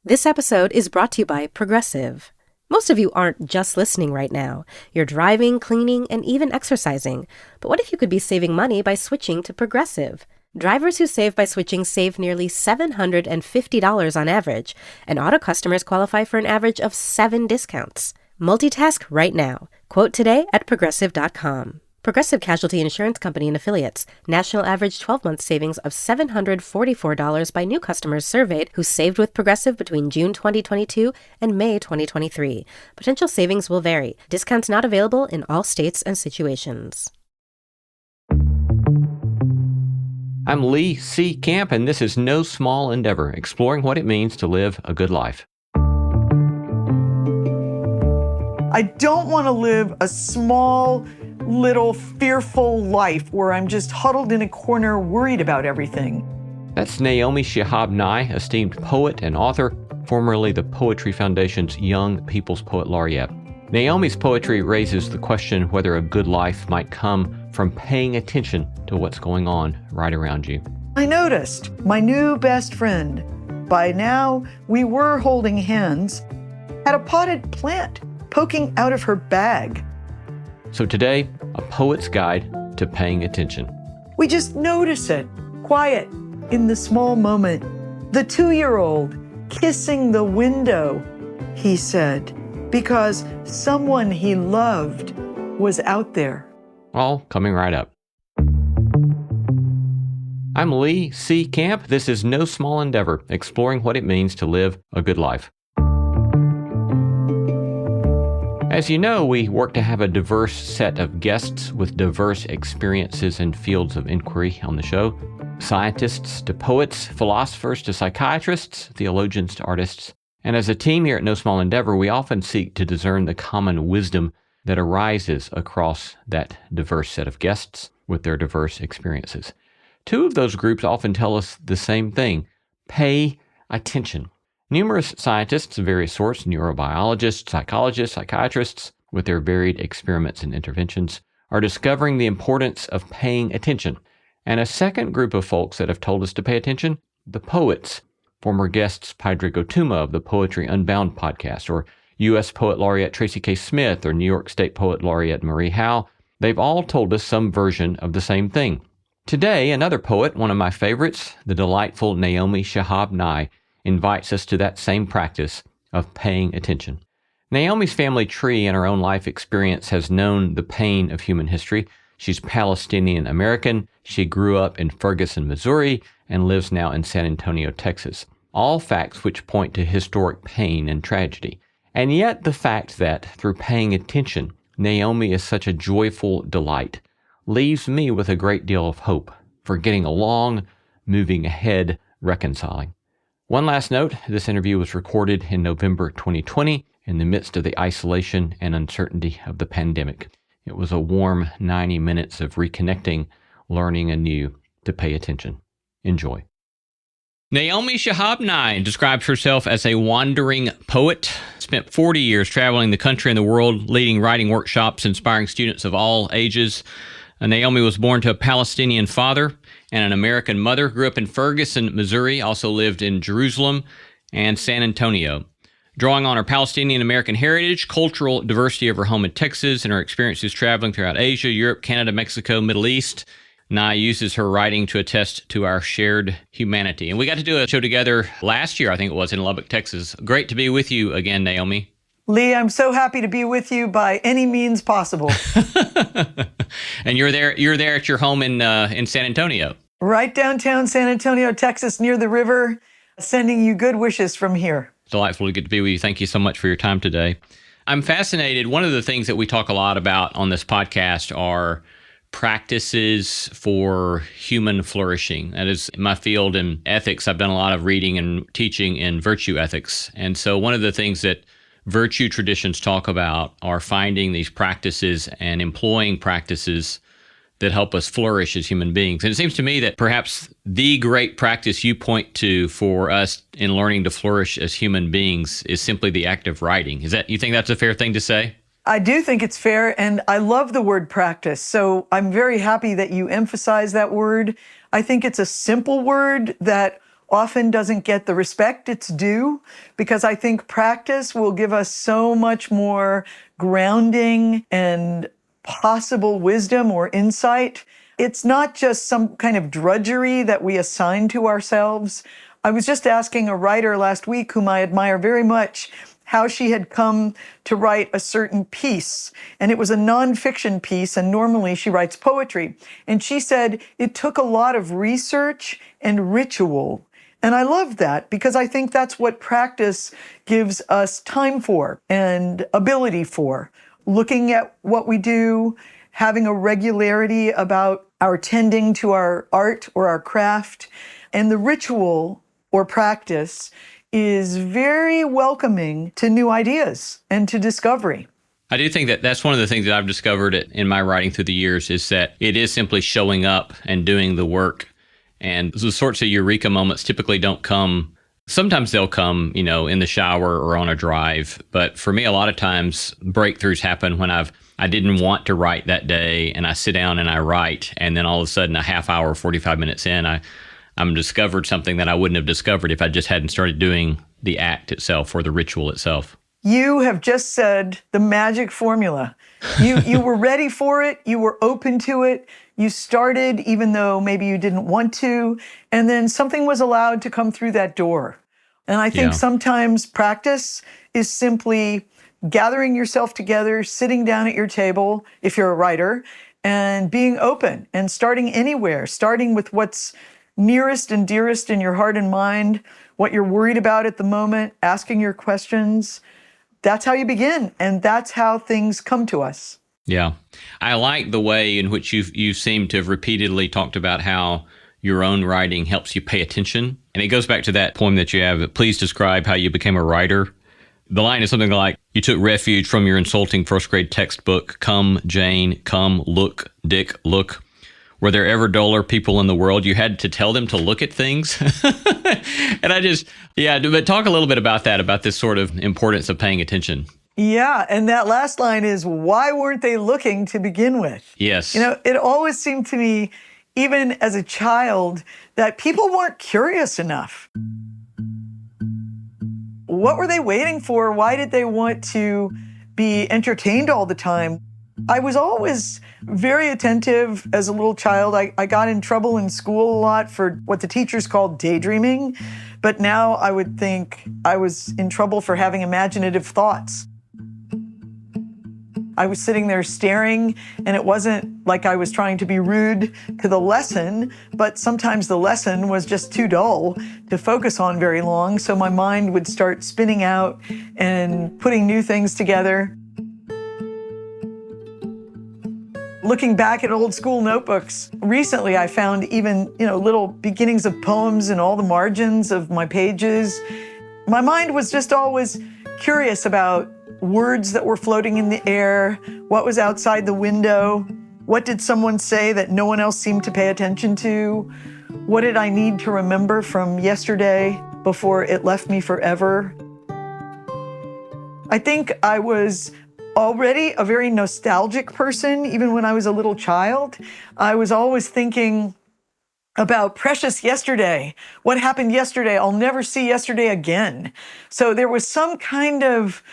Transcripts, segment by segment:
This episode is brought to you by Progressive. Most of you aren't just listening right now. You're driving, cleaning, and even exercising. But what if you could be saving money by switching to Progressive? Drivers who save by switching save nearly $750 on average, and auto customers qualify for an average of 7 discounts. Multitask right now. Quote today at Progressive.com. Progressive Casualty Insurance Company and Affiliates. National average 12-month savings of $744 by new customers surveyed who saved with Progressive between June 2022 and May 2023. Potential savings will vary. Discounts not available in all states and situations. I'm Lee C. Camp, and this is No Small Endeavor, exploring what it means to live a good life. I don't want to live a small, little, fearful life where I'm just huddled in a corner worried about everything. That's Naomi Shihab Nye, esteemed poet and author, formerly the Poetry Foundation's Young People's Poet Laureate. Naomi's poetry raises the question whether a good life might come from paying attention to what's going on right around you. I noticed my new best friend, by now we were holding hands, had a potted plant poking out of her bag. So today, a poet's guide to paying attention. We just notice it, quiet, in the small moment. The 2-year-old kissing the window, he said, because someone he loved was out there. All coming right up. I'm Lee C. Camp. This is No Small Endeavor, exploring what it means to live a good life. As you know, we work to have a diverse set of guests with diverse experiences and fields of inquiry on the show. Scientists to poets, philosophers to psychiatrists, theologians to artists. And as a team here at No Small Endeavor, we often seek to discern the common wisdom that arises across that diverse set of guests with their diverse experiences. 2 of those groups often tell us the same thing: pay attention. Numerous scientists of various sorts, neurobiologists, psychologists, psychiatrists, with their varied experiments and interventions, are discovering the importance of paying attention. And a second group of folks that have told us to pay attention, the poets. Former guests Padraig Tuma of the Poetry Unbound podcast, or U.S. Poet Laureate Tracy K. Smith, or New York State Poet Laureate Marie Howe. They've all told us some version of the same thing. Today, another poet, one of my favorites, the delightful Naomi Shihab Nye, invites us to that same practice of paying attention. Naomi's family tree and her own life experience has known the pain of human history. She's Palestinian American. She grew up in Ferguson, Missouri, and lives now in San Antonio, Texas. All facts which point to historic pain and tragedy. And yet the fact that, through paying attention, Naomi is such a joyful delight leaves me with a great deal of hope for getting along, moving ahead, reconciling. One last note, this interview was recorded in November 2020 in the midst of the isolation and uncertainty of the pandemic. It was a warm 90 minutes of reconnecting, learning anew to pay attention. Enjoy. Naomi Shihab Nye describes herself as a wandering poet, spent 40 years traveling the country and the world, leading writing workshops, inspiring students of all ages. Naomi was born to a Palestinian father and an American mother, grew up in Ferguson, Missouri, also lived in Jerusalem and San Antonio. Drawing on her Palestinian-American heritage, cultural diversity of her home in Texas, and her experiences traveling throughout Asia, Europe, Canada, Mexico, Middle East, Nye uses her writing to attest to our shared humanity. And we got to do a show together last year, I think it was, in Lubbock, Texas. Great to be with you again, Naomi. Lee, I'm so happy to be with you by any means possible. And you're there at your home in San Antonio. Right downtown San Antonio, Texas, near the river, sending you good wishes from here. Delightful to get to be with you. Thank you so much for your time today. I'm fascinated. One of the things that we talk a lot about on this podcast are practices for human flourishing. That is my field in ethics. I've done a lot of reading and teaching in virtue ethics. And so one of the things that virtue traditions talk about are finding these practices and employing practices that help us flourish as human beings. And it seems to me that perhaps the great practice you point to for us in learning to flourish as human beings is simply the act of writing. You think that's a fair thing to say? I do think it's fair, and I love the word practice. So I'm very happy that you emphasize that word. I think it's a simple word that often doesn't get the respect it's due, because I think practice will give us so much more grounding and possible wisdom or insight. It's not just some kind of drudgery that we assign to ourselves. I was just asking a writer last week whom I admire very much how she had come to write a certain piece. And it was a nonfiction piece, and normally she writes poetry. And she said it took a lot of research and ritual. And I love that, because I think that's what practice gives us time for and ability for. Looking at what we do, having a regularity about our tending to our art or our craft, and the ritual or practice is very welcoming to new ideas and to discovery. I do think that that's one of the things that I've discovered in my writing through the years, is that it is simply showing up and doing the work. And the sorts of eureka moments typically don't come. Sometimes they'll come, in the shower or on a drive. But for me, a lot of times breakthroughs happen when I didn't want to write that day, and I sit down and I write, and then all of a sudden a half hour, 45 minutes in, I'm discovered something that I wouldn't have discovered if I just hadn't started doing the act itself or the ritual itself. You have just said the magic formula. You were ready for it. You were open to it. You started even though maybe you didn't want to. And then something was allowed to come through that door. And I think sometimes practice is simply gathering yourself together, sitting down at your table, if you're a writer, and being open and starting anywhere, starting with what's nearest and dearest in your heart and mind, what you're worried about at the moment, asking your questions. That's how you begin, and that's how things come to us. Yeah. I like the way in which you seem to have repeatedly talked about how your own writing helps you pay attention. And it goes back to that poem that you have, please describe how you became a writer. The line is something like, you took refuge from your insulting first grade textbook. Come, Jane, come, look, Dick, look. Were there ever duller people in the world? You had to tell them to look at things. And but talk a little bit about that, about this sort of importance of paying attention. Yeah, and that last line is, why weren't they looking to begin with? Yes. It always seemed to me, even as a child, that people weren't curious enough. What were they waiting for? Why did they want to be entertained all the time? I was always very attentive as a little child. I got in trouble in school a lot for what the teachers called daydreaming, but now I would think I was in trouble for having imaginative thoughts. I was sitting there staring, and it wasn't like I was trying to be rude to the lesson, but sometimes the lesson was just too dull to focus on very long, so my mind would start spinning out and putting new things together. Looking back at old school notebooks, recently I found even, little beginnings of poems in all the margins of my pages. My mind was just always curious about words that were floating in the air, what was outside the window, what did someone say that no one else seemed to pay attention to, what did I need to remember from yesterday before it left me forever. I think I was already a very nostalgic person, even when I was a little child. I was always thinking about precious yesterday. What happened yesterday? I'll never see yesterday again. So there was some kind of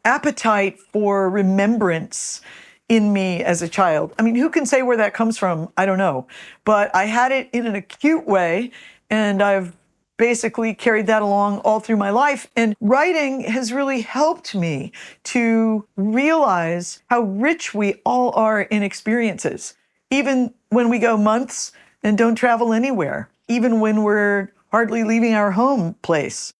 appetite for remembrance in me as a child. I mean, who can say where that comes from? I don't know. But I had it in an acute way, and I've basically carried that along all through my life. And writing has really helped me to realize how rich we all are in experiences, even when we go months and don't travel anywhere, even when we're hardly leaving our home place.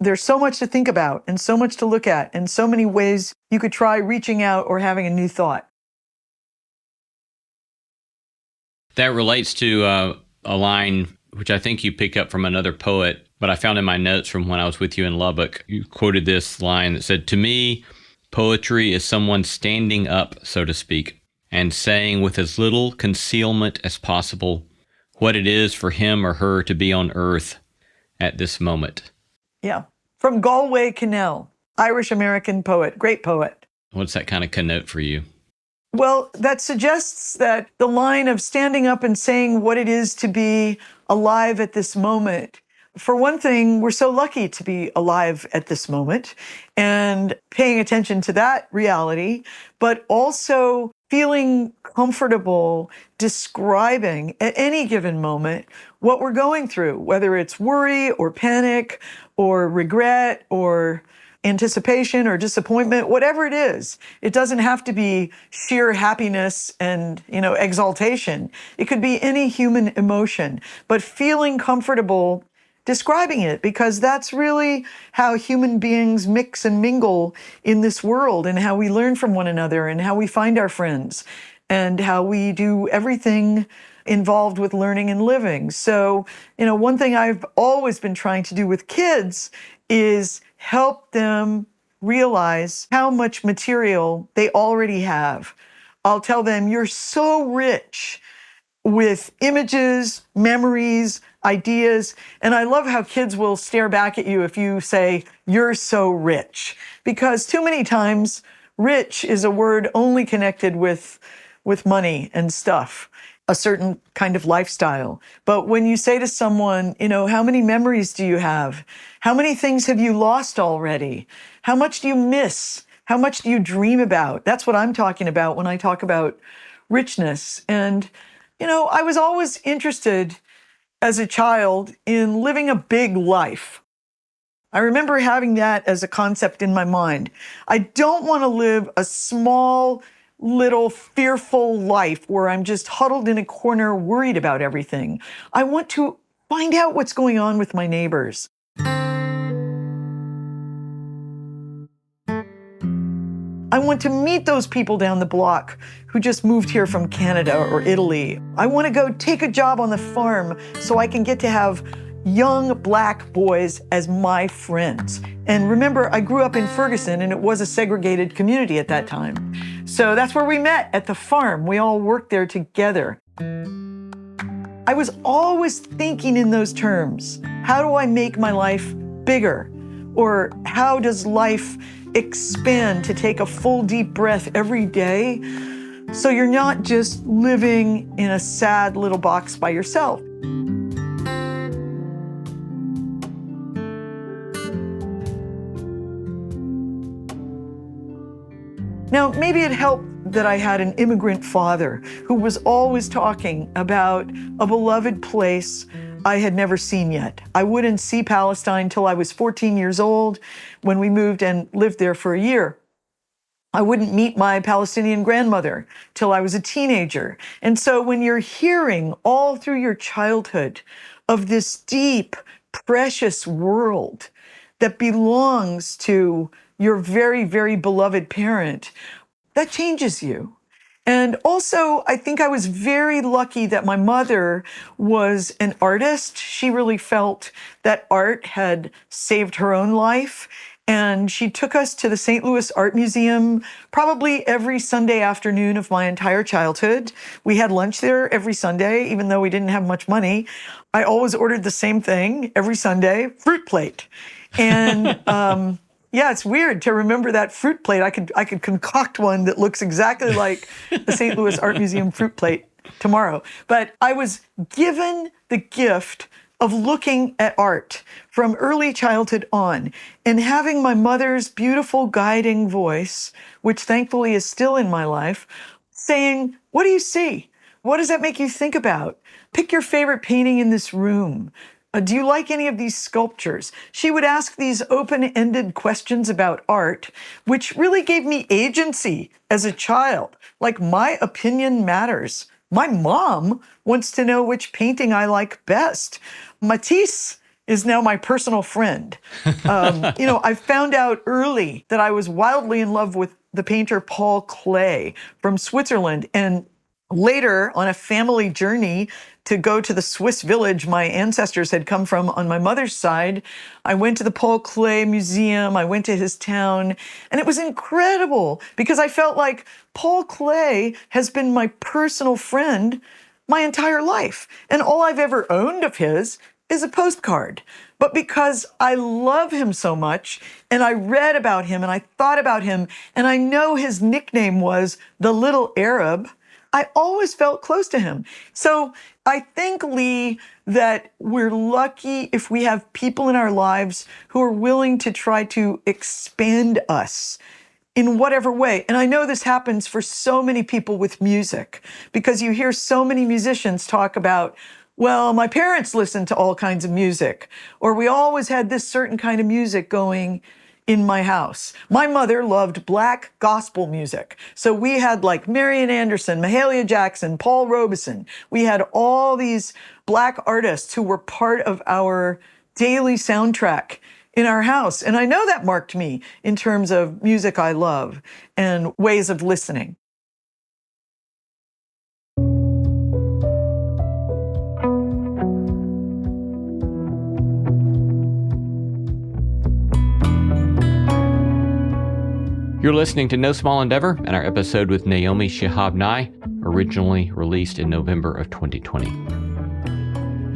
There's so much to think about and so much to look at and so many ways you could try reaching out or having a new thought. That relates to a line which I think you pick up from another poet, but I found in my notes from when I was with you in Lubbock. You quoted this line that said, "To me, poetry is someone standing up, so to speak, and saying with as little concealment as possible what it is for him or her to be on earth at this moment." Yeah. From Galway Kinnell, Irish-American poet, great poet. What's that kind of connote for you? Well, that suggests that the line of standing up and saying what it is to be alive at this moment. For one thing, we're so lucky to be alive at this moment and paying attention to that reality, but also feeling comfortable describing at any given moment what we're going through, whether it's worry or panic or regret or anticipation or disappointment, whatever it is. It doesn't have to be sheer happiness and, exaltation. It could be any human emotion, but feeling comfortable describing it, because that's really how human beings mix and mingle in this world, and how we learn from one another, and how we find our friends, and how we do everything involved with learning and living. So, one thing I've always been trying to do with kids is help them realize how much material they already have. I'll tell them, you're so rich with images, memories, ideas. And I love how kids will stare back at you if you say, you're so rich. Because too many times, rich is a word only connected with money and stuff, a certain kind of lifestyle. But when you say to someone, how many memories do you have? How many things have you lost already? How much do you miss? How much do you dream about? That's what I'm talking about when I talk about richness. And, I was always interested as a child in living a big life. I remember having that as a concept in my mind. I don't want to live a small, little, fearful life where I'm just huddled in a corner worried about everything. I want to find out what's going on with my neighbors. I want to meet those people down the block who just moved here from Canada or Italy. I want to go take a job on the farm so I can get to have young Black boys as my friends. And remember, I grew up in Ferguson, and it was a segregated community at that time. So that's where we met, at the farm. We all worked there together. I was always thinking in those terms. How do I make my life bigger? Or how does life expand to take a full deep breath every day, so you're not just living in a sad little box by yourself? Now, maybe it helped that I had an immigrant father who was always talking about a beloved place I had never seen yet. I wouldn't see Palestine till I was 14 years old, when we moved and lived there for a year. I wouldn't meet my Palestinian grandmother till I was a teenager. And so when you're hearing all through your childhood of this deep, precious world that belongs to your very, very beloved parent, that changes you. And also, I think I was very lucky that my mother was an artist. She really felt that art had saved her own life. And she took us to the St. Louis Art Museum probably every Sunday afternoon of my entire childhood. We had lunch there every Sunday, even though we didn't have much money. I always ordered the same thing every Sunday, fruit plate. And yeah, it's weird to remember that fruit plate. I could concoct one that looks exactly like the St. Louis Art Museum fruit plate tomorrow. But I was given the gift of looking at art from early childhood on, and having my mother's beautiful guiding voice, which thankfully is still in my life, saying, "What do you see? What does that make you think about? Pick your favorite painting in this room. Do you like any of these sculptures?" She would ask these open-ended questions about art, which really gave me agency as a child. Like, my opinion matters. My mom wants to know which painting I like best. Matisse is now my personal friend. I found out early that I was wildly in love with the painter Paul Klee from Switzerland. And later, on a family journey to go to the Swiss village my ancestors had come from on my mother's side, I went to the Paul Klee Museum, I went to his town, and it was incredible because I felt like Paul Klee has been my personal friend my entire life. And all I've ever owned of his is a postcard, but because I love him so much and I read about him and I thought about him and I know his nickname was the Little Arab, I always felt close to him. So I think, Lee, that we're lucky if we have people in our lives who are willing to try to expand us in whatever way. And I know this happens for so many people with music, because you hear so many musicians talk about, well, my parents listened to all kinds of music, or we always had this certain kind of music going in my house. My mother loved Black gospel music. So we had like Marian Anderson, Mahalia Jackson, Paul Robeson. We had all these Black artists who were part of our daily soundtrack in our house. And I know that marked me in terms of music I love and ways of listening. You're listening to No Small Endeavor and our episode with Naomi Shihab Nye, originally released in November of 2020.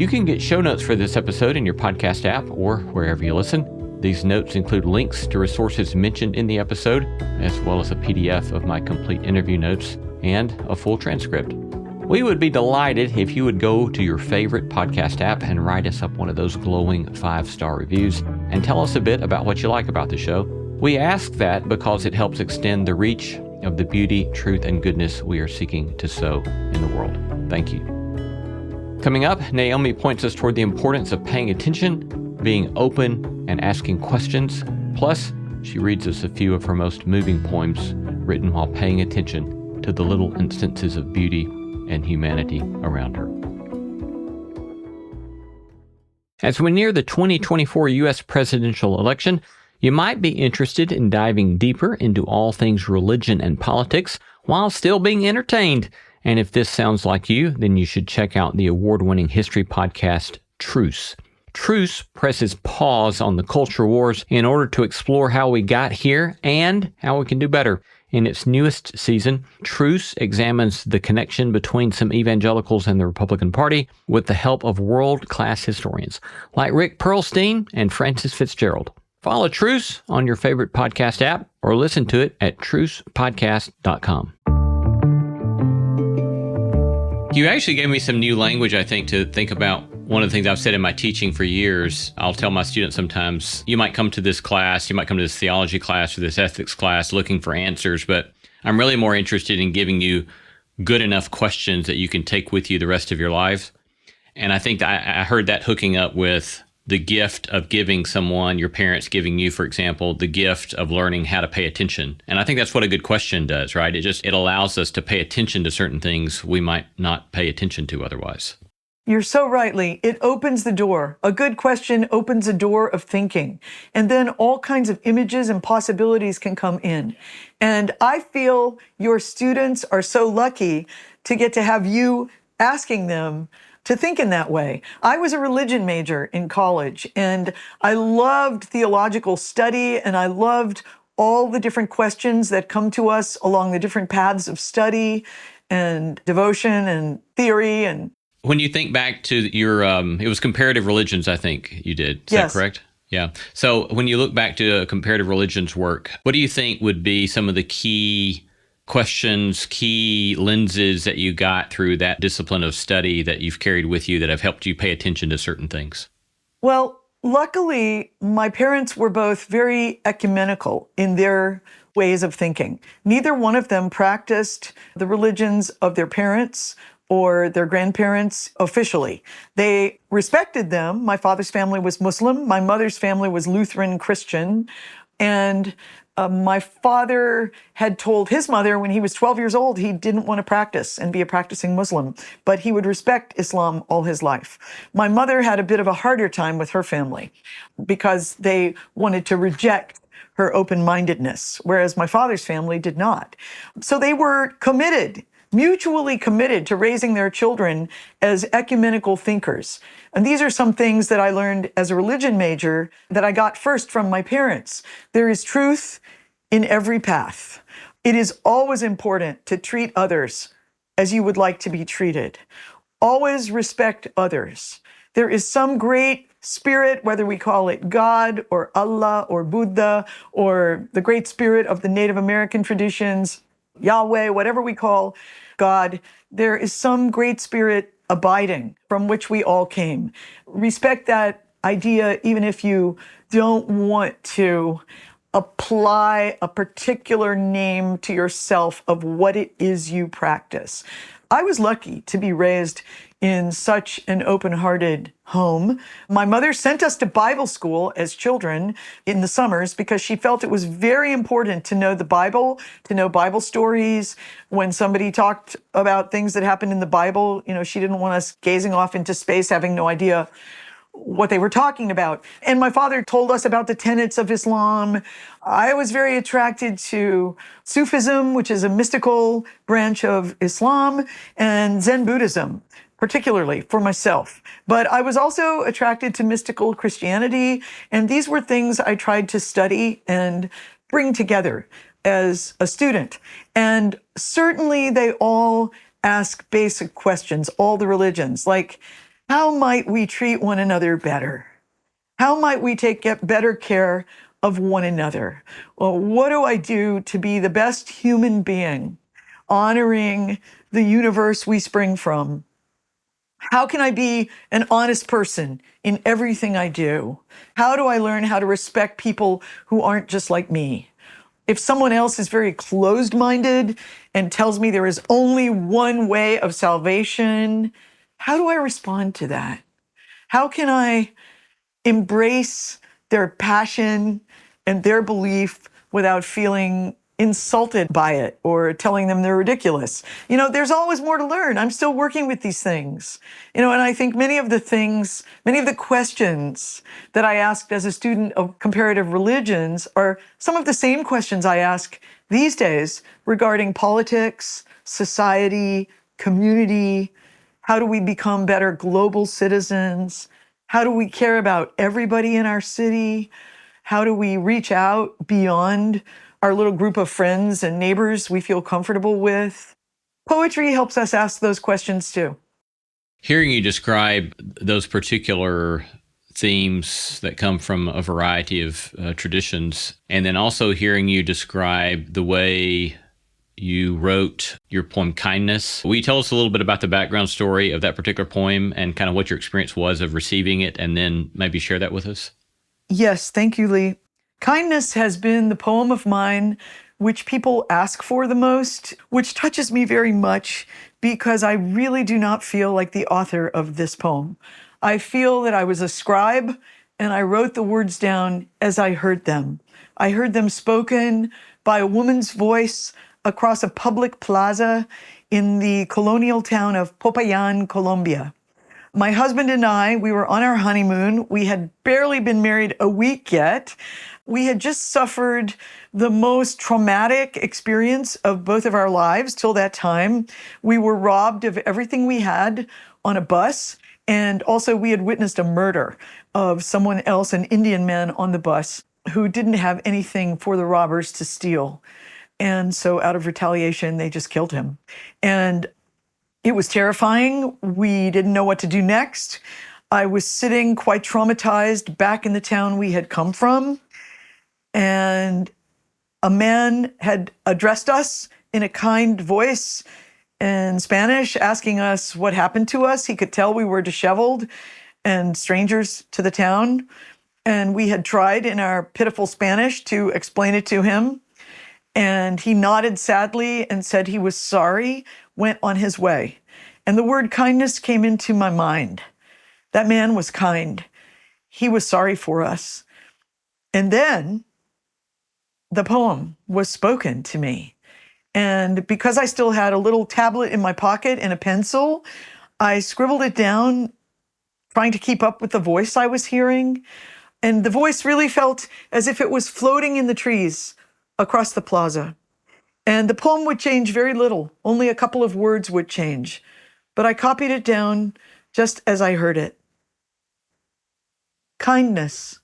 You can get show notes for this episode in your podcast app or wherever you listen. These notes include links to resources mentioned in the episode, as well as a PDF of my complete interview notes and a full transcript. We would be delighted if you would go to your favorite podcast app and write us up one of those glowing 5-star reviews and tell us a bit about what you like about the show. We ask that because it helps extend the reach of the beauty, truth, and goodness we are seeking to sow in the world. Thank you. Coming up, Naomi points us toward the importance of paying attention, being open, and asking questions. Plus, she reads us a few of her most moving poems written while paying attention to the little instances of beauty and humanity around her. As we near the 2024 U.S. presidential election, you might be interested in diving deeper into all things religion and politics while still being entertained. And if this sounds like you, then you should check out the award-winning history podcast, Truce. Truce presses pause on the culture wars in order to explore how we got here and how we can do better. In its newest season, Truce examines the connection between some evangelicals and the Republican Party with the help of world-class historians like Rick Perlstein and Francis Fitzgerald. Follow Truce on your favorite podcast app or listen to it at trucepodcast.com. You actually gave me some new language, I think, to think about. One of the things I've said in my teaching for years, I'll tell my students sometimes, you might come to this class, you might come to this theology class or this ethics class looking for answers, but I'm really more interested in giving you good enough questions that you can take with you the rest of your life. And I think I heard that hooking up with the gift of giving someone, your parents giving you, for example, the gift of learning how to pay attention. And I think that's what a good question does, right? It allows us to pay attention to certain things we might not pay attention to otherwise. You're so right, Lee. It opens the door. A good question opens a door of thinking. And then all kinds of images and possibilities can come in. And I feel your students are so lucky to get to have you asking them to think in that way. I was a religion major in college, and I loved theological study, and I loved all the different questions that come to us along the different paths of study and devotion and theory. And when you think back to your, it was comparative religions, I think you did. Is yes. that correct? Yeah. So when you look back to comparative religions work, what do you think would be some of the key questions, key lenses that you got through that discipline of study that you've carried with you that have helped you pay attention to certain things? Well, luckily, my parents were both very ecumenical in their ways of thinking. Neither one of them practiced the religions of their parents or their grandparents officially. They respected them. My father's family was Muslim. My mother's family was Lutheran Christian. And my father had told his mother when he was 12 years old, he didn't want to practice and be a practicing Muslim, but he would respect Islam all his life. My mother had a bit of a harder time with her family because they wanted to reject her open-mindedness, whereas my father's family did not. So they were committed, mutually committed to raising their children as ecumenical thinkers. And these are some things that I learned as a religion major that I got first from my parents. There is truth in every path. It is always important to treat others as you would like to be treated. Always respect others. There is some great spirit, whether we call it God or Allah or Buddha or the great spirit of the Native American traditions, Yahweh, whatever we call God, there is some great spirit abiding from which we all came. Respect that idea, even if you don't want to apply a particular name to yourself of what it is you practice. I was lucky to be raised in such an open-hearted home. My mother sent us to Bible school as children in the summers because she felt it was very important to know the Bible, to know Bible stories. When somebody talked about things that happened in the Bible, she didn't want us gazing off into space, having no idea what they were talking about. And my father told us about the tenets of Islam. I was very attracted to Sufism, which is a mystical branch of Islam, and Zen Buddhism, particularly for myself. But I was also attracted to mystical Christianity, and these were things I tried to study and bring together as a student. And certainly they all ask basic questions, all the religions, like, how might we treat one another better? How might we get better care of one another? Well, what do I do to be the best human being, honoring the universe we spring from? How can I be an honest person in everything I do? How do I learn how to respect people who aren't just like me? If someone else is very closed-minded and tells me there is only one way of salvation, how do I respond to that? How can I embrace their passion and their belief without feeling insulted by it or telling them they're ridiculous? There's always more to learn. I'm still working with these things. And I think many of the questions that I asked as a student of comparative religions are some of the same questions I ask these days regarding politics, society, community. How do we become better global citizens? How do we care about everybody in our city? How do we reach out beyond our little group of friends and neighbors we feel comfortable with? Poetry helps us ask those questions too. Hearing you describe those particular themes that come from a variety of traditions, and then also hearing you describe the way you wrote your poem, Kindness. Will you tell us a little bit about the background story of that particular poem and kind of what your experience was of receiving it, and then maybe share that with us? Yes, thank you, Lee. Kindness has been the poem of mine which people ask for the most, which touches me very much because I really do not feel like the author of this poem. I feel that I was a scribe and I wrote the words down as I heard them. I heard them spoken by a woman's voice across a public plaza in the colonial town of Popayan, Colombia. My husband and I, we were on our honeymoon. We had barely been married a week yet. We had just suffered the most traumatic experience of both of our lives till that time. We were robbed of everything we had on a bus. And also we had witnessed a murder of someone else, an Indian man on the bus who didn't have anything for the robbers to steal. And so out of retaliation, they just killed him. And it was terrifying. We didn't know what to do next. I was sitting quite traumatized back in the town we had come from. And a man had addressed us in a kind voice in Spanish, asking us what happened to us. He could tell we were disheveled and strangers to the town. And we had tried in our pitiful Spanish to explain it to him. And he nodded sadly and said he was sorry, went on his way. And the word kindness came into my mind. That man was kind. He was sorry for us. And then the poem was spoken to me. And because I still had a little tablet in my pocket and a pencil, I scribbled it down, trying to keep up with the voice I was hearing. And the voice really felt as if it was floating in the trees across the plaza. And the poem would change very little. Only a couple of words would change. But I copied it down just as I heard it. Kindness.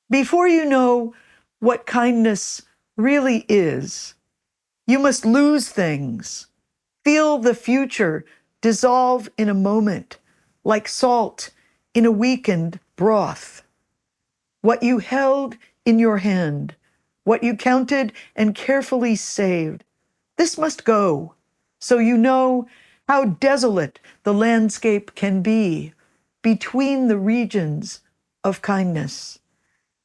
Before you know what kindness really is, you must lose things, feel the future dissolve in a moment, like salt in a weakened broth. What you held in your hand, what you counted and carefully saved, this must go, so you know how desolate the landscape can be between the regions of kindness.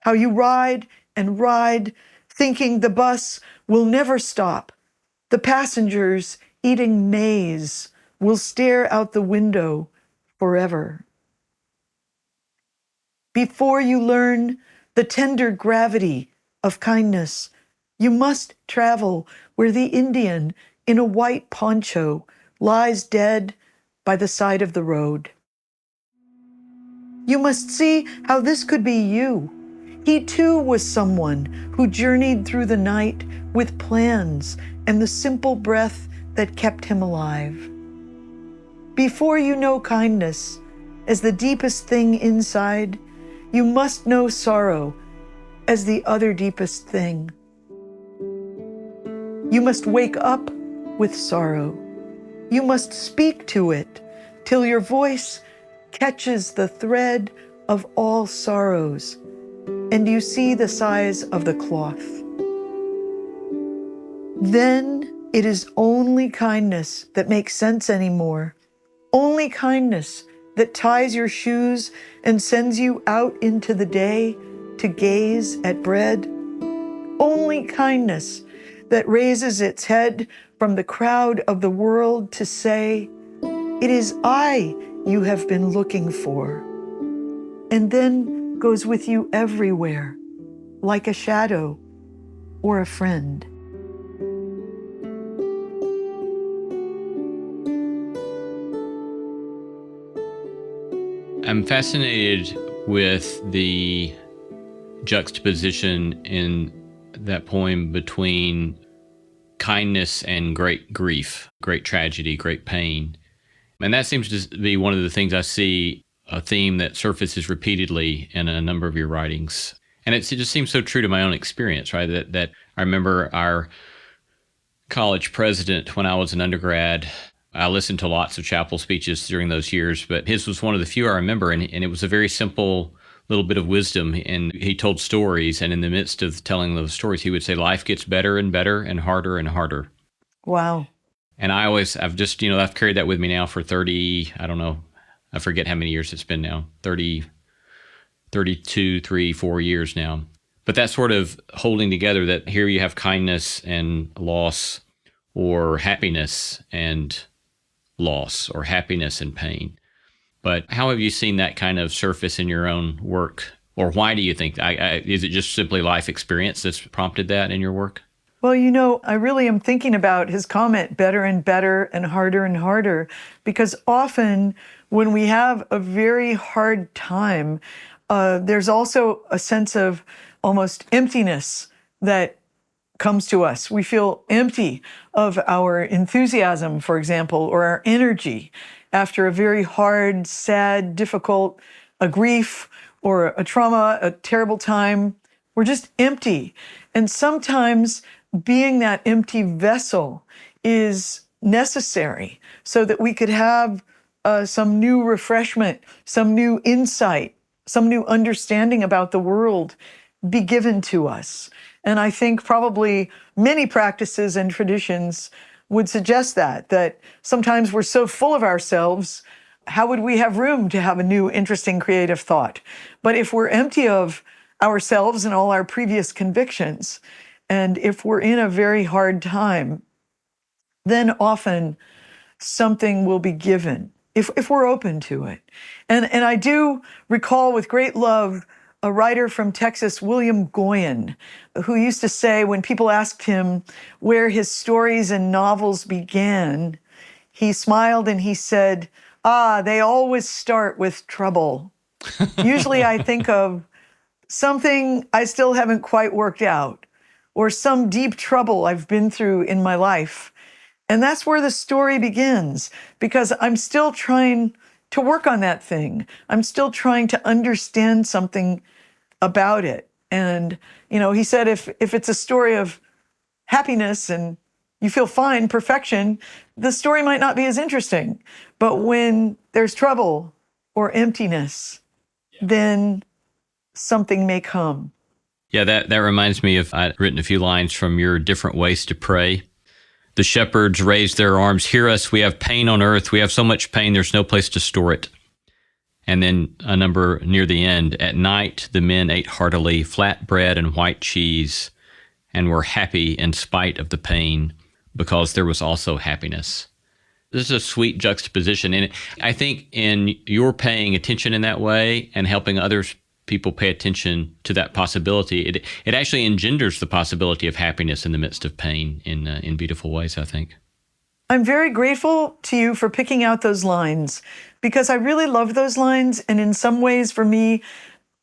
How you ride and ride, thinking the bus will never stop. The passengers eating maize will stare out the window forever. Before you learn the tender gravity of kindness, you must travel where the Indian in a white poncho lies dead by the side of the road. You must see how this could be you. He too was someone who journeyed through the night with plans and the simple breath that kept him alive. Before you know kindness as the deepest thing inside, you must know sorrow as the other deepest thing. You must wake up with sorrow. You must speak to it till your voice catches the thread of all sorrows, and you see the size of the cloth. Then it is only kindness that makes sense anymore. Only kindness that ties your shoes and sends you out into the day to gaze at bread. Only kindness that raises its head from the crowd of the world to say, "It is I you have been looking for," and then goes with you everywhere, like a shadow or a friend. I'm fascinated with the juxtaposition in that poem between kindness and great grief, great tragedy, great pain. And that seems to be one of the things I see, a theme that surfaces repeatedly in a number of your writings. And it just seems so true to my own experience, right? That I remember our college president when I was an undergrad. I listened to lots of chapel speeches during those years, but his was one of the few I remember. And it was a very simple little bit of wisdom. And he told stories. And in the midst of telling those stories, he would say, life gets better and better and harder and harder. Wow. And I've carried that with me now for 30, I don't know, I forget how many years it's been now, 30, 32, 3, 4 years now. But that sort of holding together that here you have kindness and loss, or happiness and loss, or happiness and pain. But how have you seen that kind of surface in your own work? Or why do you think, is it just simply life experience that's prompted that in your work? Well, I really am thinking about his comment, better and better and harder, because often when we have a very hard time, there's also a sense of almost emptiness that comes to us. We feel empty of our enthusiasm, for example, or our energy after a very hard, sad, difficult, a grief or a trauma, a terrible time. We're just empty. And sometimes being that empty vessel is necessary so that we could have some new refreshment, some new insight, some new understanding about the world be given to us. And I think probably many practices and traditions would suggest that sometimes we're so full of ourselves, how would we have room to have a new, interesting, creative thought? But if we're empty of ourselves and all our previous convictions, and if we're in a very hard time, then often something will be given if we're open to it. And I do recall with great love a writer from Texas, William Goyen, who used to say when people asked him where his stories and novels began, he smiled and he said, they always start with trouble. Usually I think of something I still haven't quite worked out, or some deep trouble I've been through in my life. And that's where the story begins, because I'm still trying to work on that thing. I'm still trying to understand something about it. And, he said, if it's a story of happiness and you feel fine, perfection, the story might not be as interesting. But when there's trouble, or emptiness, then something may come. Yeah, that reminds me of, I'd written a few lines from your Different Ways to Pray. The shepherds raised their arms, hear us, we have pain on earth, we have so much pain, there's no place to store it. And then a number near the end, at night the men ate heartily flat bread and white cheese and were happy in spite of the pain because there was also happiness. This is a sweet juxtaposition. And I think in your paying attention in that way and helping others people pay attention to that possibility, it actually engenders the possibility of happiness in the midst of pain in beautiful ways, I think. I'm very grateful to you for picking out those lines because I really love those lines. And in some ways, for me,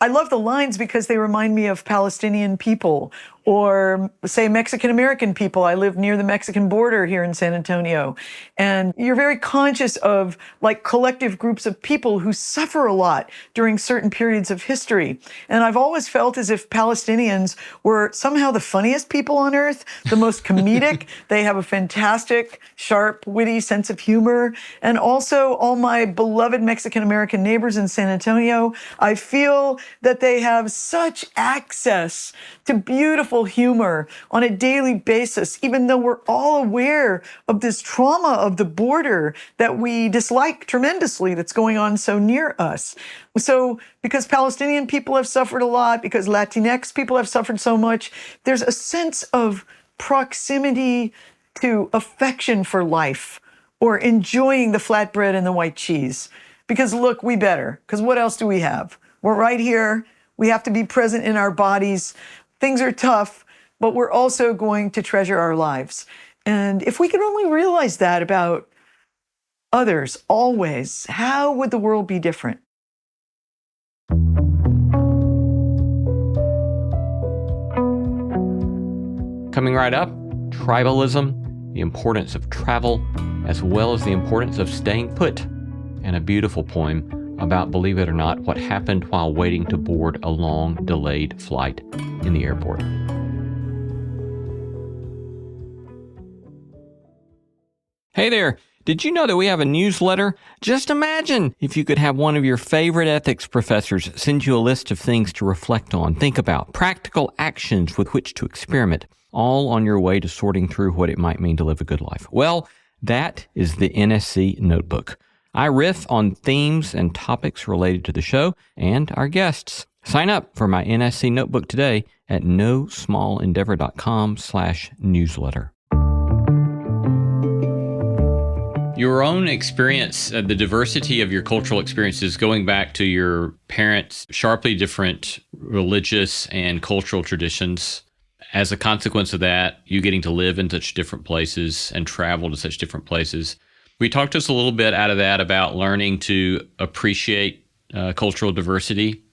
I love the lines because they remind me of Palestinian people or, say, Mexican-American people. I live near the Mexican border here in San Antonio. And you're very conscious of, like, collective groups of people who suffer a lot during certain periods of history. And I've always felt as if Palestinians were somehow the funniest people on earth, the most comedic. They have a fantastic, sharp, witty sense of humor. And also all my beloved Mexican-American neighbors in San Antonio, I feel that they have such access to beautiful humor on a daily basis, even though we're all aware of this trauma of the border that we dislike tremendously that's going on so near us. So because Palestinian people have suffered a lot, because Latinx people have suffered so much, there's a sense of proximity to affection for life or enjoying the flatbread and the white cheese. Because look, we better, because what else do we have? We're right here. We have to be present in our bodies. Things are tough, but we're also going to treasure our lives. And if we could only realize that about others always, how would the world be different? Coming right up, tribalism, the importance of travel, as well as the importance of staying put, and a beautiful poem about, believe it or not, what happened while waiting to board a long, delayed flight in the airport. Hey there! Did you know that we have a newsletter? Just imagine if you could have one of your favorite ethics professors send you a list of things to reflect on, think about, practical actions with which to experiment, all on your way to sorting through what it might mean to live a good life. Well, that is the NSE Notebook. I riff on themes and topics related to the show and our guests. Sign up for my NSC Notebook today at nosmallendeavor.com/newsletter. Your own experience, the diversity of your cultural experiences, going back to your parents' sharply different religious and cultural traditions, as a consequence of that, you getting to live in such different places and travel to such different places. We talked to us a little bit out of that about learning to appreciate cultural diversity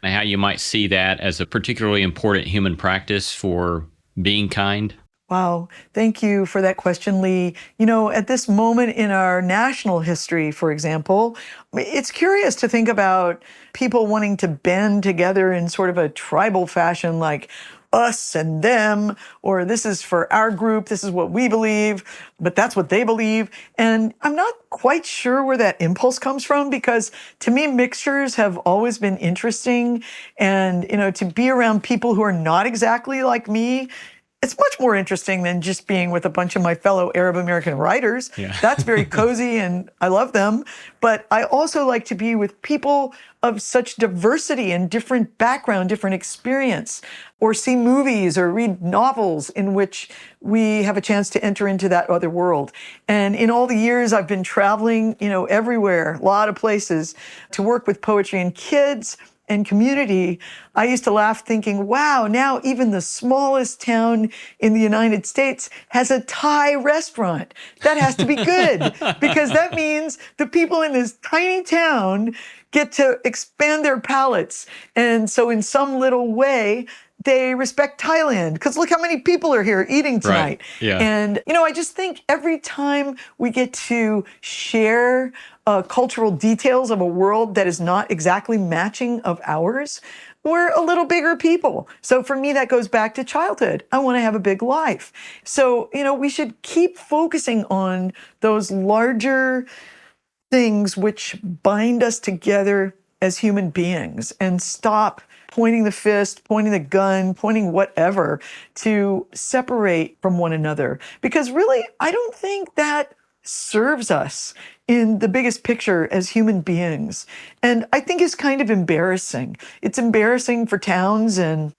and how you might see that as a particularly important human practice for being kind. Wow. Thank you for that question, Lee. You know, at this moment in our national history, for example, it's curious to think about people wanting to band together in sort of a tribal fashion, like us and them, or this is for our group, this is what we believe, but that's what they believe. And I'm not quite sure where that impulse comes from, because to me, mixtures have always been interesting. And, you know, to be around people who are not exactly like me, it's much more interesting than just being with a bunch of my fellow Arab American writers. Yeah. That's very cozy and I love them. But I also like to be with people of such diversity and different background, different experience, or see movies or read novels in which we have a chance to enter into that other world. And in all the years I've been traveling, you know, everywhere, a lot of places to work with poetry and kids and community, I used to laugh thinking, wow, now even the smallest town in the United States has a Thai restaurant. That has to be good, because that means the people in this tiny town get to expand their palates. And so in some little way, they respect Thailand, because look how many people are here eating tonight. Right. Yeah. And, you know, I just think every time we get to share cultural details of a world that is not exactly matching of ours, we're a little bigger people. So for me, that goes back to childhood. I want to have a big life. So, you know, we should keep focusing on those larger things which bind us together as human beings and stop pointing the fist, pointing the gun, pointing whatever to separate from one another. Because really, I don't think that serves us in the biggest picture as human beings. And I think it's kind of embarrassing. It's embarrassing for towns and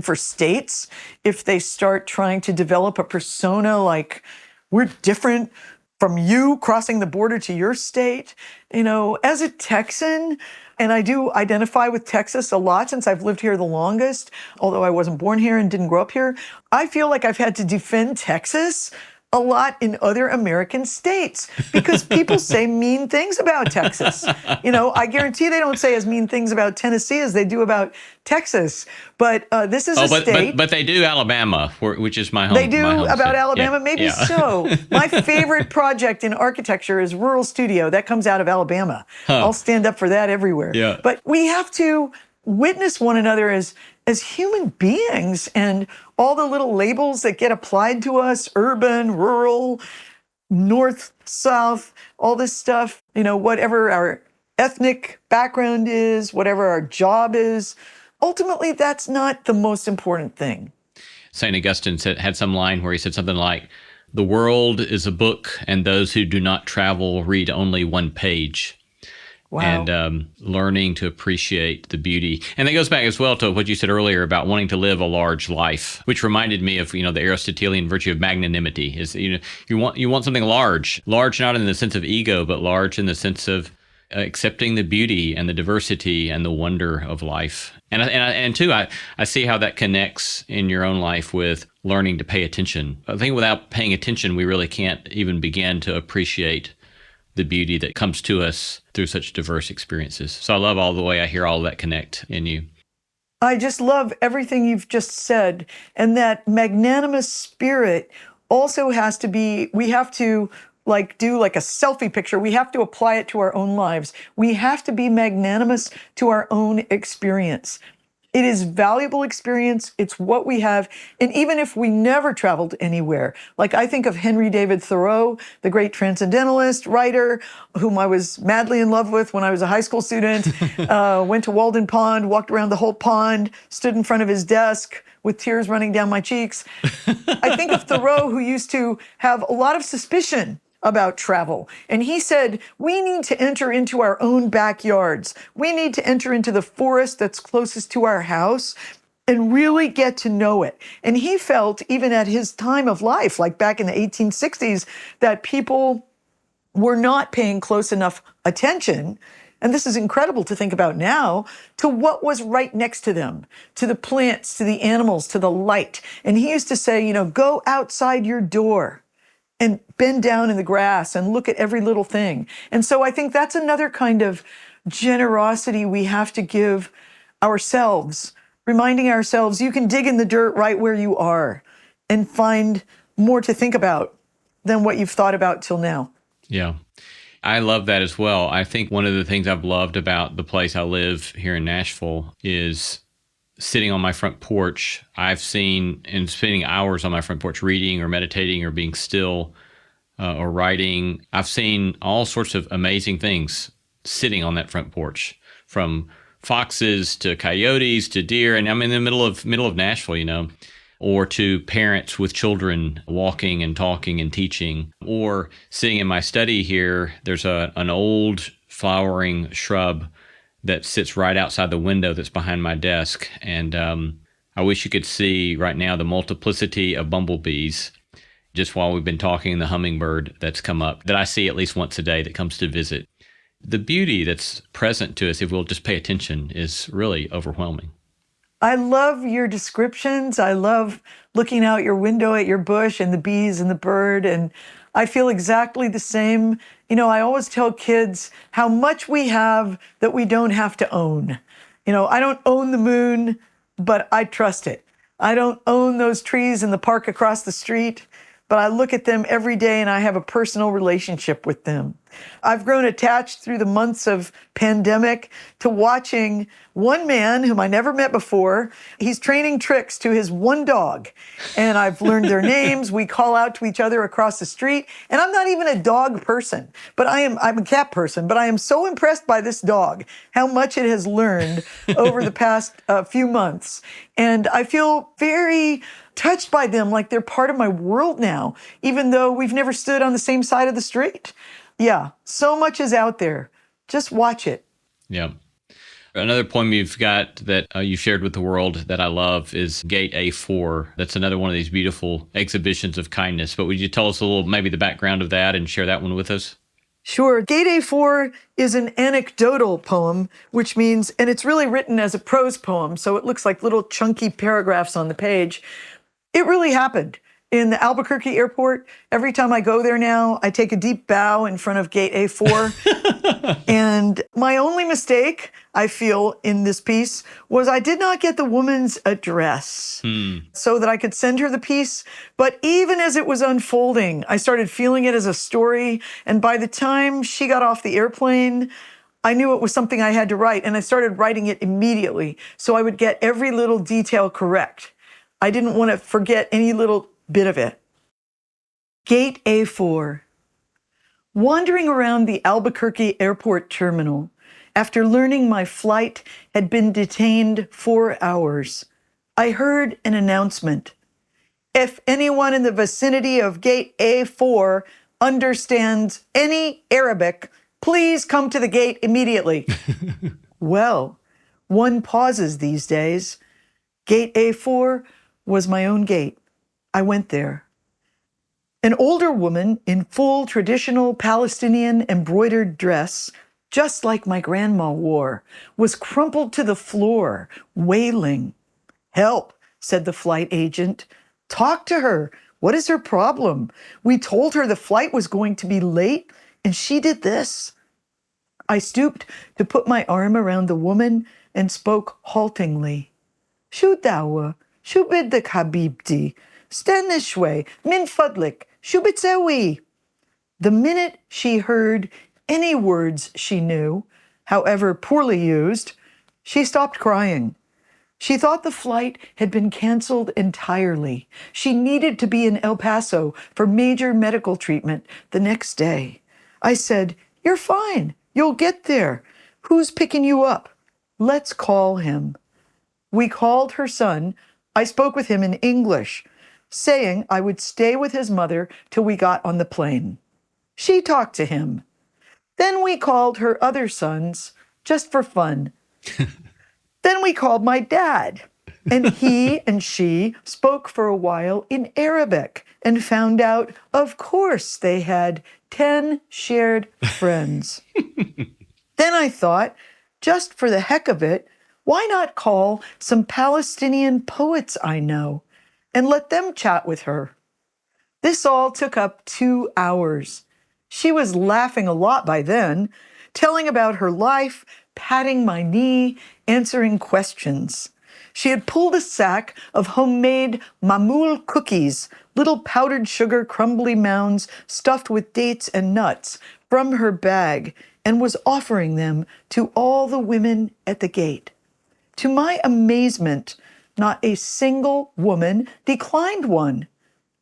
for states if they start trying to develop a persona like we're different from you crossing the border to your state. As a Texan, and I do identify with Texas a lot since I've lived here the longest, although I wasn't born here and didn't grow up here, I feel like I've had to defend Texas a lot in other American states because people say mean things about Texas. I guarantee they don't say as mean things about Tennessee as they do about Texas. But this is a state. But they do Alabama, which is my home. They do my home about state. Alabama, maybe so. My favorite project in architecture is Rural Studio. That comes out of Alabama. I'll stand up for that everywhere. Yeah. But we have to witness one another as human beings, and all the little labels that get applied to us, urban, rural, north, south, all this stuff, whatever our ethnic background is, whatever our job is, ultimately that's not the most important thing. St. Augustine had some line where he said something like, "The world is a book, and those who do not travel read only one page." Wow. And learning to appreciate the beauty. And that goes back as well to what you said earlier about wanting to live a large life, which reminded me of, the Aristotelian virtue of magnanimity is, you want something large not in the sense of ego, but large in the sense of accepting the beauty and the diversity and the wonder of life. And too, I see how that connects in your own life with learning to pay attention. I think without paying attention, we really can't even begin to appreciate the beauty that comes to us through such diverse experiences. So I love all the way I hear all of that connect in you. I just love everything you've just said. And that magnanimous spirit also has to be, we have to do a selfie picture. We have to apply it to our own lives. We have to be magnanimous to our own experience. It is valuable experience. It's what we have. And even if we never traveled anywhere, I think of Henry David Thoreau, the great transcendentalist writer, whom I was madly in love with when I was a high school student, went to Walden Pond, walked around the whole pond, stood in front of his desk with tears running down my cheeks. I think of Thoreau, who used to have a lot of suspicion about travel. And he said, we need to enter into our own backyards. We need to enter into the forest that's closest to our house and really get to know it. And he felt, even at his time of life, like back in the 1860s, that people were not paying close enough attention, and this is incredible to think about now, to what was right next to them, to the plants, to the animals, to the light. And he used to say, go outside your door and bend down in the grass and look at every little thing. And so I think that's another kind of generosity we have to give ourselves, reminding ourselves you can dig in the dirt right where you are and find more to think about than what you've thought about till now. Yeah. I love that as well. I think one of the things I've loved about the place I live here in Nashville is sitting on my front porch. I've seen, and spending hours on my front porch reading or meditating or being still or writing. I've seen all sorts of amazing things sitting on that front porch, from foxes to coyotes to deer. And I'm in the middle of Nashville, or to parents with children walking and talking and teaching, or sitting in my study here. There's an old flowering shrub that sits right outside the window that's behind my desk. And I wish you could see right now the multiplicity of bumblebees, just while we've been talking, the hummingbird that's come up, that I see at least once a day that comes to visit. The beauty that's present to us, if we'll just pay attention, is really overwhelming. I love your descriptions. I love looking out your window at your bush and the bees and the bird. And I feel exactly the same. I always tell kids how much we have that we don't have to own. I don't own the moon, but I trust it. I don't own those trees in the park across the street, but I look at them every day and I have a personal relationship with them. I've grown attached through the months of pandemic to watching one man whom I never met before. He's training tricks to his one dog, and I've learned their names. We call out to each other across the street, and I'm not even a dog person, but I'm a cat person, but I am so impressed by this dog, how much it has learned over the past few months. And I feel very touched by them, like they're part of my world now, even though we've never stood on the same side of the street. Yeah, so much is out there. Just watch it. Yeah. Another poem you've got that you shared with the world that I love is Gate A4. That's another one of these beautiful exhibitions of kindness. But would you tell us a little, maybe the background of that and share that one with us? Sure. Gate A4 is an anecdotal poem, which means, and it's really written as a prose poem, so it looks like little chunky paragraphs on the page. It really happened. In the Albuquerque airport, every time I go there now, I take a deep bow in front of Gate A4. And my only mistake, I feel, in this piece was I did not get the woman's address so that I could send her the piece. But even as it was unfolding, I started feeling it as a story. And by the time she got off the airplane, I knew it was something I had to write. And I started writing it immediately so I would get every little detail correct. I didn't want to forget any little bit of it. Gate A4. Wandering around the Albuquerque airport terminal, after learning my flight had been detained 4 hours, I heard an announcement. If anyone in the vicinity of Gate A4 understands any Arabic, please come to the gate immediately. Well, one pauses these days. Gate A4 was my own gate. I went there. An older woman in full traditional Palestinian embroidered dress, just like my grandma wore, was crumpled to the floor, wailing. Help, said the flight agent. Talk to her. What is her problem? We told her the flight was going to be late, and she did this. I stooped to put my arm around the woman and spoke haltingly. Shu dawa, shu biddak habibti. Stand this way, min fadlik, shubitzawi. The minute she heard any words she knew, however poorly used, she stopped crying. She thought the flight had been canceled entirely. She needed to be in El Paso for major medical treatment the next day. I said, "You're fine. You'll get there. Who's picking you up? Let's call him." We called her son. I spoke with him in English, saying I would stay with his mother till we got on the plane. She talked to him. Then we called her other sons, just for fun. Then we called my dad, and he and she spoke for a while in Arabic and found out, of course, they had 10 shared friends. Then I thought, just for the heck of it, why not call some Palestinian poets I know and let them chat with her? This all took up 2 hours. She was laughing a lot by then, telling about her life, patting my knee, answering questions. She had pulled a sack of homemade mamul cookies, little powdered sugar crumbly mounds stuffed with dates and nuts, from her bag, and was offering them to all the women at the gate. To my amazement, not a single woman declined one.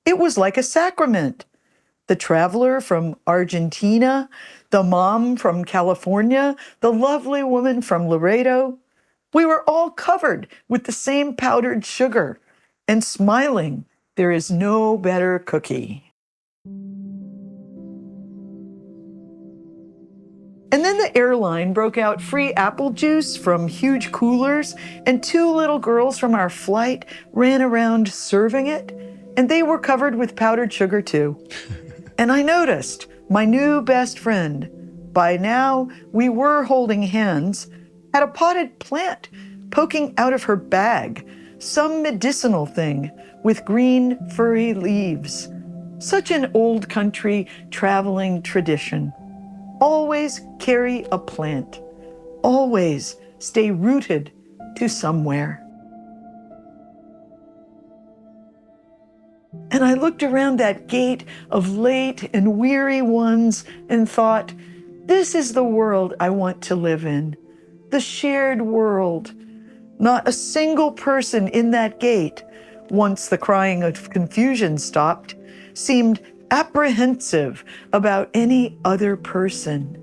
It was like a sacrament. The traveler from Argentina, the mom from California, the lovely woman from Laredo. We were all covered with the same powdered sugar and smiling. There is no better cookie. And then the airline broke out free apple juice from huge coolers, and 2 little girls from our flight ran around serving it, and they were covered with powdered sugar too. And I noticed my new best friend, by now we were holding hands, had a potted plant poking out of her bag, some medicinal thing with green furry leaves. Such an old country traveling tradition. Always carry a plant. Always stay rooted to somewhere. And I looked around that gate of late and weary ones and thought, this is the world I want to live in, the shared world. Not a single person in that gate, once the crying of confusion stopped, seemed apprehensive about any other person.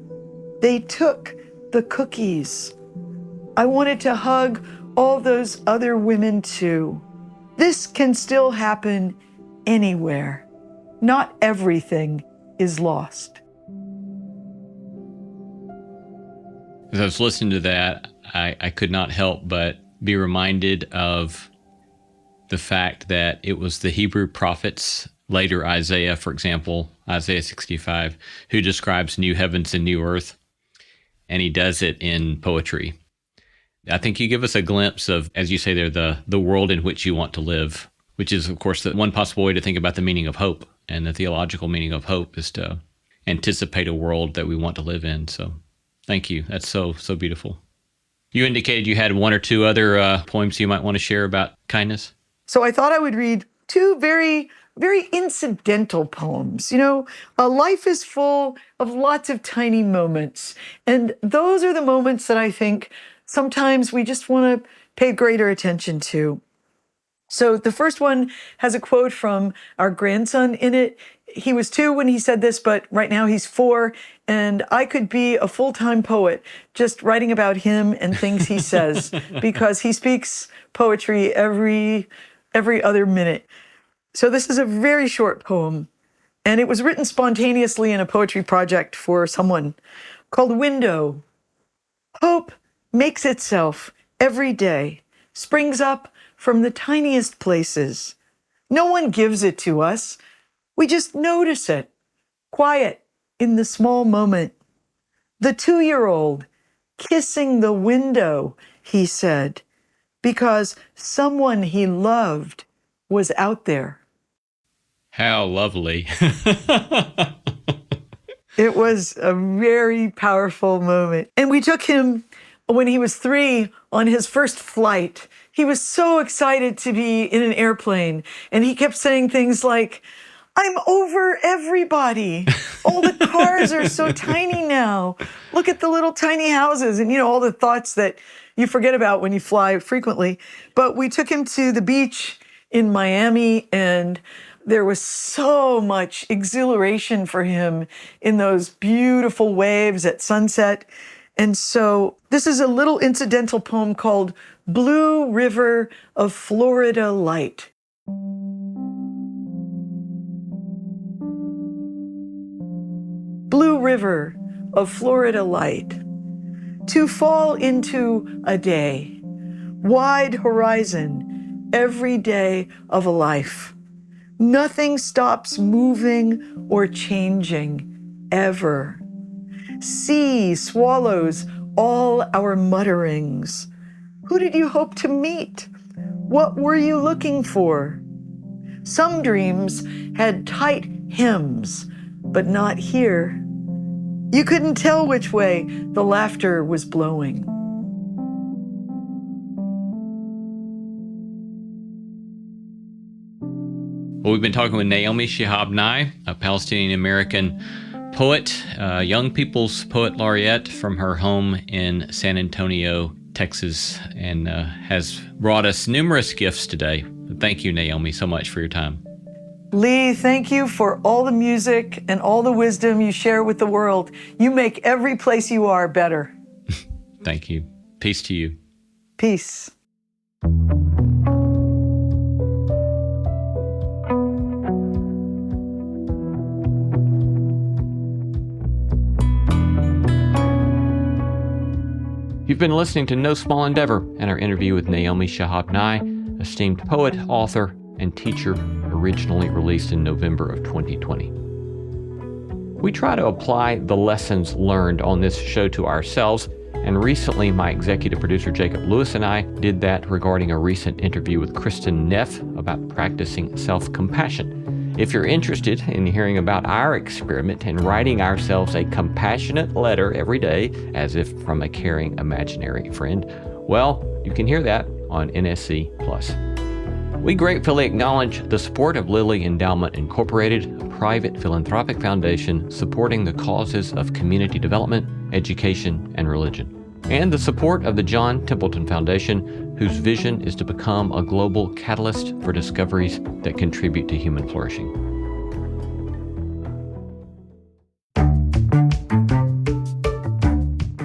They took the cookies. I wanted to hug all those other women too. This can still happen anywhere. Not everything is lost. As I was listening to that, I could not help but be reminded of the fact that it was the Hebrew prophets, later Isaiah, for example, Isaiah 65, who describes new heavens and new earth, and he does it in poetry. I think you give us a glimpse of, as you say there, the world in which you want to live, which is, of course, the one possible way to think about the meaning of hope. And the theological meaning of hope is to anticipate a world that we want to live in. So thank you. That's so beautiful. You indicated you had one or two other poems you might want to share about kindness. So I thought I would read two very, very incidental poems. You know, life is full of lots of tiny moments. And those are the moments that I think sometimes we just want to pay greater attention to. So the first one has a quote from our grandson in it. He was 2 when he said this, but right now he's 4. And I could be a full-time poet just writing about him and things he says, because he speaks poetry every other minute. So this is a very short poem, and it was written spontaneously in a poetry project for someone called Window. Hope makes itself every day, springs up from the tiniest places. No one gives it to us. We just notice it, quiet in the small moment. The 2-year-old kissing the window, he said, because someone he loved was out there. How lovely. It was a very powerful moment. And we took him when he was 3 on his first flight. He was so excited to be in an airplane. And he kept saying things like, I'm over everybody. All the cars are so tiny now. Look at the little tiny houses. And, you know, all the thoughts that you forget about when you fly frequently. But we took him to the beach in Miami, and there was so much exhilaration for him in those beautiful waves at sunset. And so this is a little incidental poem called Blue River of Florida Light. Blue River of Florida light, to fall into a day, wide horizon, every day of a life. Nothing stops moving or changing, ever. Sea swallows all our mutterings. Who did you hope to meet? What were you looking for? Some dreams had tight hems, but not here. You couldn't tell which way the laughter was blowing. Well, we've been talking with Naomi Shihab Nye, a Palestinian-American poet, young people's poet laureate from her home in San Antonio, Texas, and has brought us numerous gifts today. Thank you, Naomi, so much for your time. Lee, thank you for all the music and all the wisdom you share with the world. You make every place you are better. Thank you. Peace to you. Peace. You've been listening to No Small Endeavor and our interview with Naomi Shihab Nye, esteemed poet, author, and teacher, originally released in November of 2020. We try to apply the lessons learned on this show to ourselves, and recently my executive producer Jacob Lewis and I did that regarding a recent interview with Kristen Neff about practicing self-compassion. If you're interested in hearing about our experiment in writing ourselves a compassionate letter every day, as if from a caring imaginary friend, well, you can hear that on NSE+. We gratefully acknowledge the support of Lilly Endowment Incorporated, a private philanthropic foundation supporting the causes of community development, education, and religion, and the support of the John Templeton Foundation, whose vision is to become a global catalyst for discoveries that contribute to human flourishing.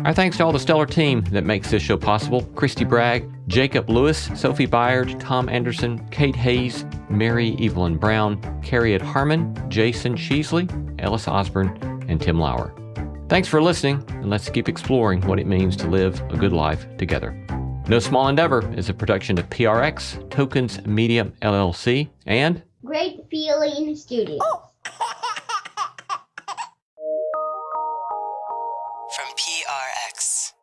Our thanks to all the stellar team that makes this show possible: Christy Bragg, Jacob Lewis, Sophie Byard, Tom Anderson, Kate Hayes, Mary Evelyn Brown, Carriet Harmon, Jason Sheasley, Ellis Osborne, and Tim Lauer. Thanks for listening, and let's keep exploring what it means to live a good life together. No Small Endeavor is a production of PRX, Tokens Media LLC, and Great Feeling Studios. From PRX.